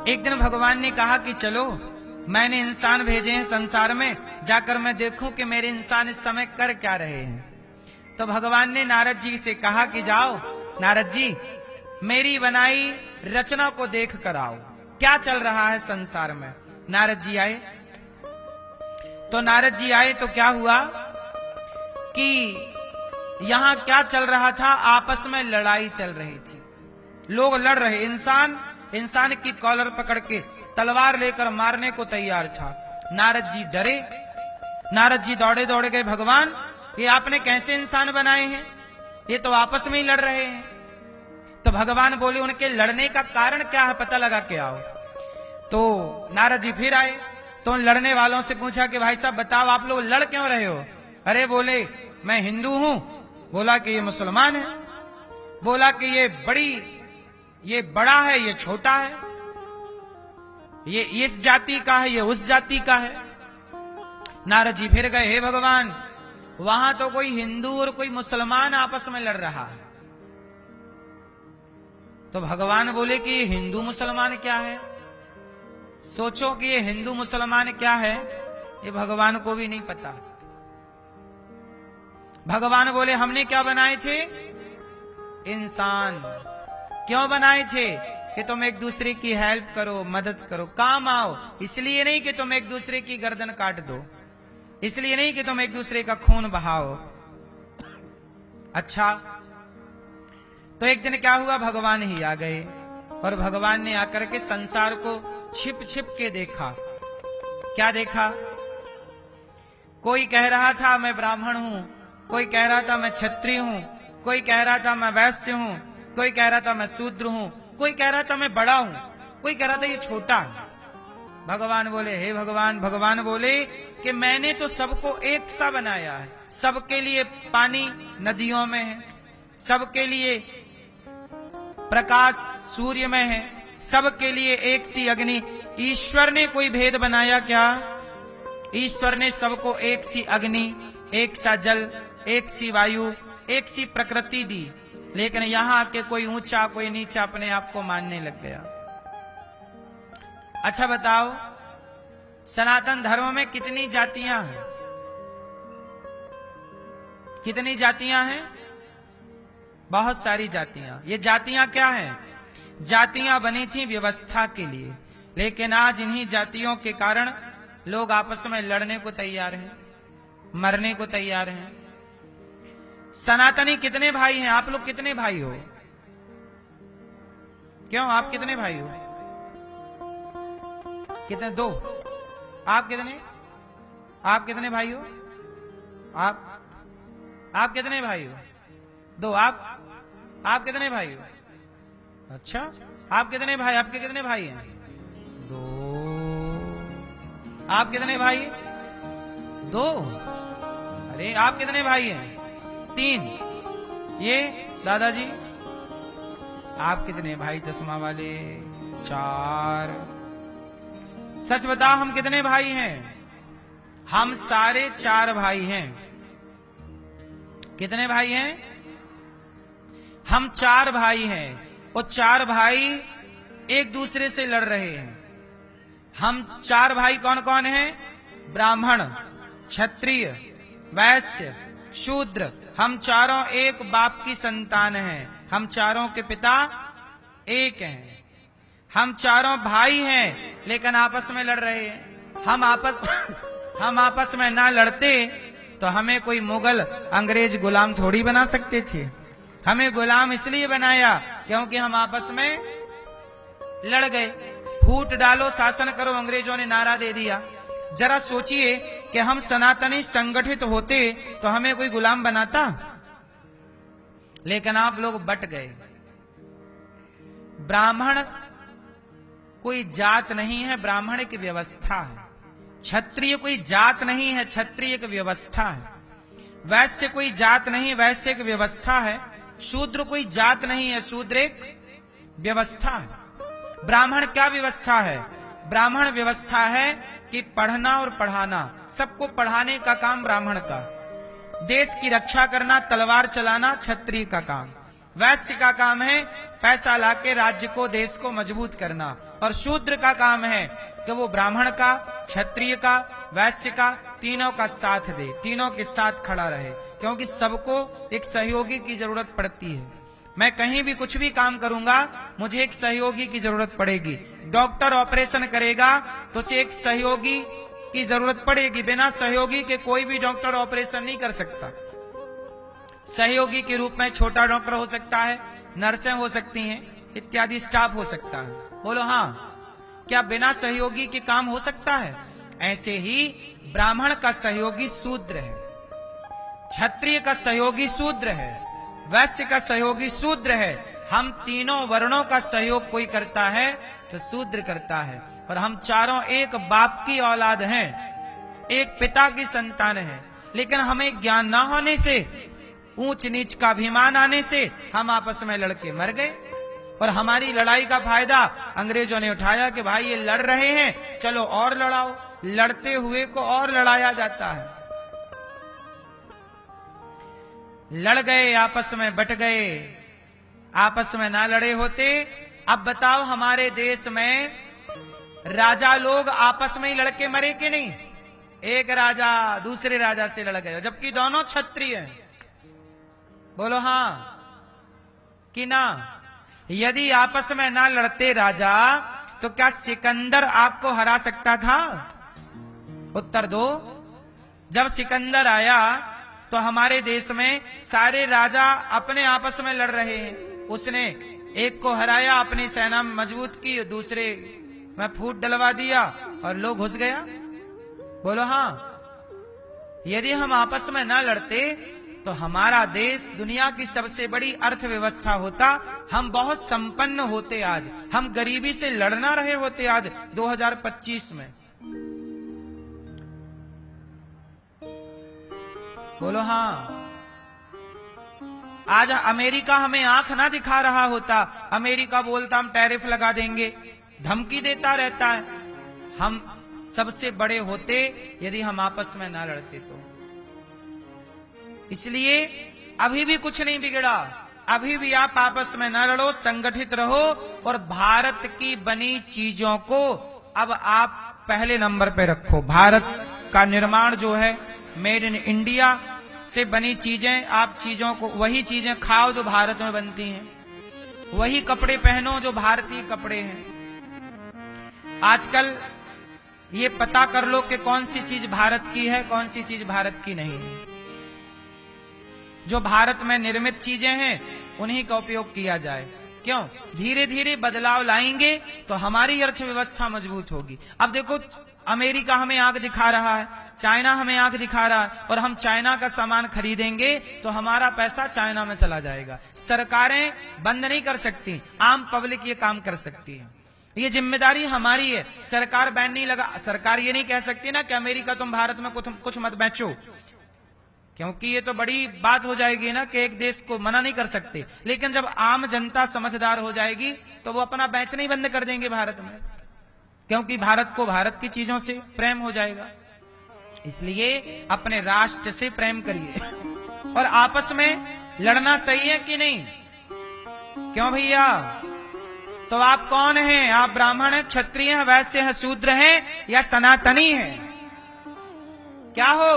एक दिन भगवान ने कहा कि चलो, मैंने इंसान भेजे हैं संसार में, जाकर मैं देखूं कि मेरे इंसान इस समय कर क्या रहे हैं। तो भगवान ने नारद जी से कहा कि जाओ नारद जी, मेरी बनाई रचना को देख कर आओ, क्या चल रहा है संसार में। नारद जी आए, तो नारद जी आए तो क्या हुआ कि यहां क्या चल रहा था, आपस में लड़ाई चल रही थी, लोग लड़ रहे, इंसान की कॉलर पकड़ के तलवार लेकर मारने को तैयार था। नारद जी डरे, नारद जी दौड़े दौड़े गए, भगवान ये आपने कैसे इंसान बनाए हैं, ये तो आपस में ही लड़ रहे हैं। तो भगवान बोले उनके लड़ने का कारण क्या है, पता लगा के आओ। तो नारद जी फिर आए, तो उन लड़ने वालों से पूछा कि भाई साहब बताओ आप लोग लड़ क्यों रहे हो। अरे बोले मैं हिंदू हूं, बोला कि ये मुसलमान है, बोला कि ये बड़ा है, ये छोटा है, ये इस जाति का है, ये उस जाति का है। नारद जी फिर गए, हे भगवान वहां तो कोई हिंदू और कोई मुसलमान आपस में लड़ रहा है। तो भगवान बोले कि ये हिंदू मुसलमान क्या है, सोचो कि ये हिंदू मुसलमान क्या है, ये भगवान को भी नहीं पता। भगवान बोले हमने क्या बनाए थे, इंसान। क्यों बनाए थे कि तुम एक दूसरे की हेल्प करो, मदद करो, काम आओ। इसलिए नहीं कि तुम एक दूसरे की गर्दन काट दो, इसलिए नहीं कि तुम एक दूसरे का खून बहाओ। अच्छा, तो एक दिन क्या हुआ, भगवान ही आ गए और भगवान ने आकर के संसार को छिप छिप के देखा। क्या देखा, कोई कह रहा था मैं ब्राह्मण हूं, कोई कह रहा था मैं क्षत्रिय हूं, कोई कह रहा था मैं वैश्य हूं, कोई कह रहा था मैं शूद्र हूं, कोई कह रहा था मैं बड़ा हूं, कोई कह रहा था ये छोटा है। भगवान बोले हे भगवान, भगवान बोले कि मैंने तो सबको एक सा बनाया है, सबके लिए पानी नदियों में है, सबके लिए प्रकाश सूर्य में है, सबके लिए एक सी अग्नि। ईश्वर ने कोई भेद बनाया क्या, ईश्वर ने सबको एक सी अग्नि, एक सा जल, एक सी वायु, एक सी प्रकृति दी, लेकिन यहां के कोई ऊंचा कोई नीचा अपने आप को मानने लग गया। अच्छा बताओ, सनातन धर्म में कितनी जातियां हैं, कितनी जातियां हैं, बहुत सारी जातियां। ये जातियां क्या हैं, जातियां बनी थी व्यवस्था के लिए, लेकिन आज इन्हीं जातियों के कारण लोग आपस में लड़ने को तैयार हैं, मरने को तैयार हैं। सनातनी कितने भाई हैं, आप लोग कितने भाई हो, क्यों आप कितने भाई हो, कितने, दो। आप कितने भाई हो, आप कितने भाई हो, दो। आप कितने भाई हो, अच्छा आप कितने भाई, आपके कितने भाई हैं, दो। आप कितने भाई, दो। अरे आप कितने भाई हैं, तीन। ये दादाजी आप कितने भाई चश्मा वाले, चार। सच बताओ हम कितने भाई हैं, हम सारे चार भाई हैं। कितने भाई हैं, हम चार भाई हैं, और चार भाई एक दूसरे से लड़ रहे हैं। हम चार भाई कौन कौन हैं, ब्राह्मण, क्षत्रिय, वैश्य, शूद्र। हम चारों एक बाप की संतान हैं, हम चारों के पिता एक हैं, हम चारों भाई हैं, लेकिन आपस में लड़ रहे हैं। हम आपस में ना लड़ते तो हमें कोई मुगल अंग्रेज गुलाम थोड़ी बना सकते थे। हमें गुलाम इसलिए बनाया क्योंकि हम आपस में लड़ गए। फूट डालो शासन करो, अंग्रेजों ने नारा दे दिया। जरा सोचिए कि हम सनातनी संगठित होते तो हमें कोई गुलाम बनाता, लेकिन आप लोग बट गए। ब्राह्मण कोई जात नहीं है, ब्राह्मण एक व्यवस्था है। क्षत्रिय कोई जात नहीं है, क्षत्रिय एक व्यवस्था है। वैश्य कोई जात नहीं, वैश्य एक व्यवस्था है। शूद्र कोई जात नहीं है, शूद्र एक व्यवस्था है। ब्राह्मण क्या व्यवस्था है, ब्राह्मण व्यवस्था है कि पढ़ना और पढ़ाना, सबको पढ़ाने का काम ब्राह्मण का। देश की रक्षा करना, तलवार चलाना क्षत्रिय का काम। वैश्य का काम है पैसा लाके राज्य को, देश को मजबूत करना। और शूद्र का काम है कि वो ब्राह्मण का, क्षत्रिय का, वैश्य का, तीनों का साथ दे, तीनों के साथ खड़ा रहे, क्योंकि सबको एक सहयोगी की जरूरत पड़ती है। मैं कहीं भी कुछ भी काम करूंगा, मुझे एक सहयोगी की जरूरत पड़ेगी। डॉक्टर ऑपरेशन करेगा तो उसे एक सहयोगी की जरूरत पड़ेगी। बिना सहयोगी के कोई भी डॉक्टर ऑपरेशन नहीं कर सकता। सहयोगी के रूप में छोटा डॉक्टर हो सकता है, नर्सें हो सकती हैं, इत्यादि स्टाफ हो सकता है। बोलो हाँ, क्या बिना सहयोगी के काम हो सकता है? ऐसे ही ब्राह्मण का सहयोगी शूद्र है, क्षत्रिय का सहयोगी शूद्र है, वैश्य का सहयोगी शूद्र है। हम तीनों वर्णों का सहयोग कोई करता है तो शूद्र करता है। और हम चारों एक बाप की औलाद हैं, एक पिता की संतान हैं, लेकिन हमें ज्ञान ना होने से, ऊंच नीच का अभिमान आने से हम आपस में लड़के मर गए। और हमारी लड़ाई का फायदा अंग्रेजों ने उठाया कि भाई ये लड़ रहे हैं, चलो और लड़ाओ। लड़ते हुए को और लड़ाया जाता है। लड़ गए, आपस में बट गए, आपस में ना लड़े होते। अब बताओ, हमारे देश में राजा लोग आपस में ही लड़के मरे कि नहीं? एक राजा दूसरे राजा से लड़ गया, जबकि दोनों क्षत्रिय हैं। बोलो हाँ कि ना? यदि आपस में ना लड़ते राजा, तो क्या सिकंदर आपको हरा सकता था? उत्तर दो। जब सिकंदर आया तो हमारे देश में सारे राजा अपने आपस में लड़ रहे हैं। उसने एक को हराया, अपनी सेना मजबूत की, दूसरे में फूट डलवा दिया और लोग घुस गया। बोलो हाँ। यदि हम आपस में ना लड़ते तो हमारा देश दुनिया की सबसे बड़ी अर्थव्यवस्था होता, हम बहुत संपन्न होते। आज हम गरीबी से लड़ना रहे होते। आज 2025 में। बोलो हाँ। आज अमेरिका हमें आंख ना दिखा रहा होता। अमेरिका बोलता हम टैरिफ लगा देंगे, धमकी देता रहता है। हम सबसे बड़े होते यदि हम आपस में ना लड़ते तो। इसलिए अभी भी कुछ नहीं बिगड़ा। अभी भी आप आपस में न लड़ो, संगठित रहो और भारत की बनी चीजों को अब आप पहले नंबर पे रखो। भारत का निर्माण जो है, मेड इन इंडिया से बनी चीजें, आप चीजों को, वही चीजें खाओ जो भारत में बनती हैं, वही कपड़े पहनो जो भारतीय कपड़े हैं। आजकल ये पता कर लो कि कौन सी चीज भारत की है, कौन सी चीज भारत की नहीं है। जो भारत में निर्मित चीजें हैं उन्हीं का उपयोग किया जाए। क्यों? धीरे धीरे बदलाव लाएंगे तो हमारी अर्थव्यवस्था मजबूत होगी। अब देखो, अमेरिका हमें आंख दिखा रहा है, चाइना हमें आंख दिखा रहा है, और हम चाइना का सामान खरीदेंगे तो हमारा पैसा चाइना में चला जाएगा। सरकारें बंद नहीं कर सकती, आम पब्लिक ये काम कर सकती है। ये जिम्मेदारी हमारी है। सरकार बैन नहीं लगा, सरकार ये नहीं कह सकती ना कि अमेरिका तुम भारत में कुछ मत बेचो, क्योंकि ये तो बड़ी बात हो जाएगी ना कि एक देश को मना नहीं कर सकते। लेकिन जब आम जनता समझदार हो जाएगी तो वो अपना बेचना ही बंद कर देंगे भारत में, क्योंकि भारत को भारत की चीजों से प्रेम हो जाएगा। इसलिए अपने राष्ट्र से प्रेम करिए। और आपस में लड़ना सही है कि नहीं? क्यों भैया? तो आप कौन हैं? आप ब्राह्मण हैं, क्षत्रिय हैं, वैश्य हैं, शूद्र हैं या सनातनी हैं? क्या हो?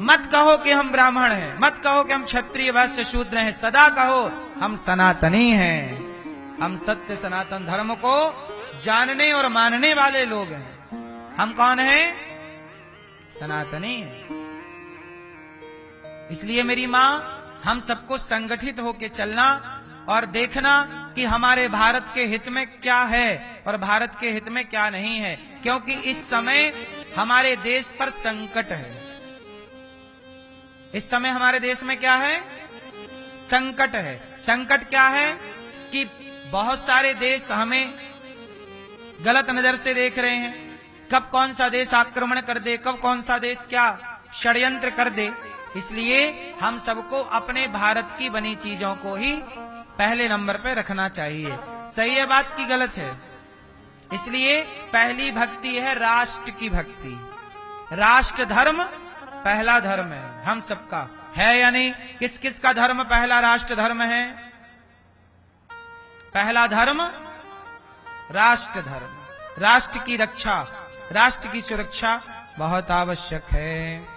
मत कहो कि हम ब्राह्मण हैं, मत कहो कि हम क्षत्रिय वैश्य शूद्र हैं, सदा कहो हम सनातनी हैं। हम सत्य सनातन धर्म को जानने और मानने वाले लोग हैं। हम कौन हैं? सनातनी हैं। इसलिए मेरी मां, हम सबको संगठित होकर चलना और देखना कि हमारे भारत के हित में क्या है और भारत के हित में क्या नहीं है, क्योंकि इस समय हमारे देश पर संकट है। इस समय हमारे देश में क्या है? संकट है। संकट क्या है कि बहुत सारे देश हमें गलत नजर से देख रहे हैं। कब कौन सा देश आक्रमण कर दे, कब कौन सा देश क्या षड्यंत्र कर दे। इसलिए हम सबको अपने भारत की बनी चीजों को ही पहले नंबर पे रखना चाहिए। सही है बात की गलत है? इसलिए पहली भक्ति है राष्ट्र की भक्ति। राष्ट्र धर्म पहला धर्म है हम सबका, है या नहीं? किस किस का धर्म पहला राष्ट्र धर्म है? पहला धर्म राष्ट्र धर्म, राष्ट्र की रक्षा, राष्ट्र की सुरक्षा बहुत आवश्यक है।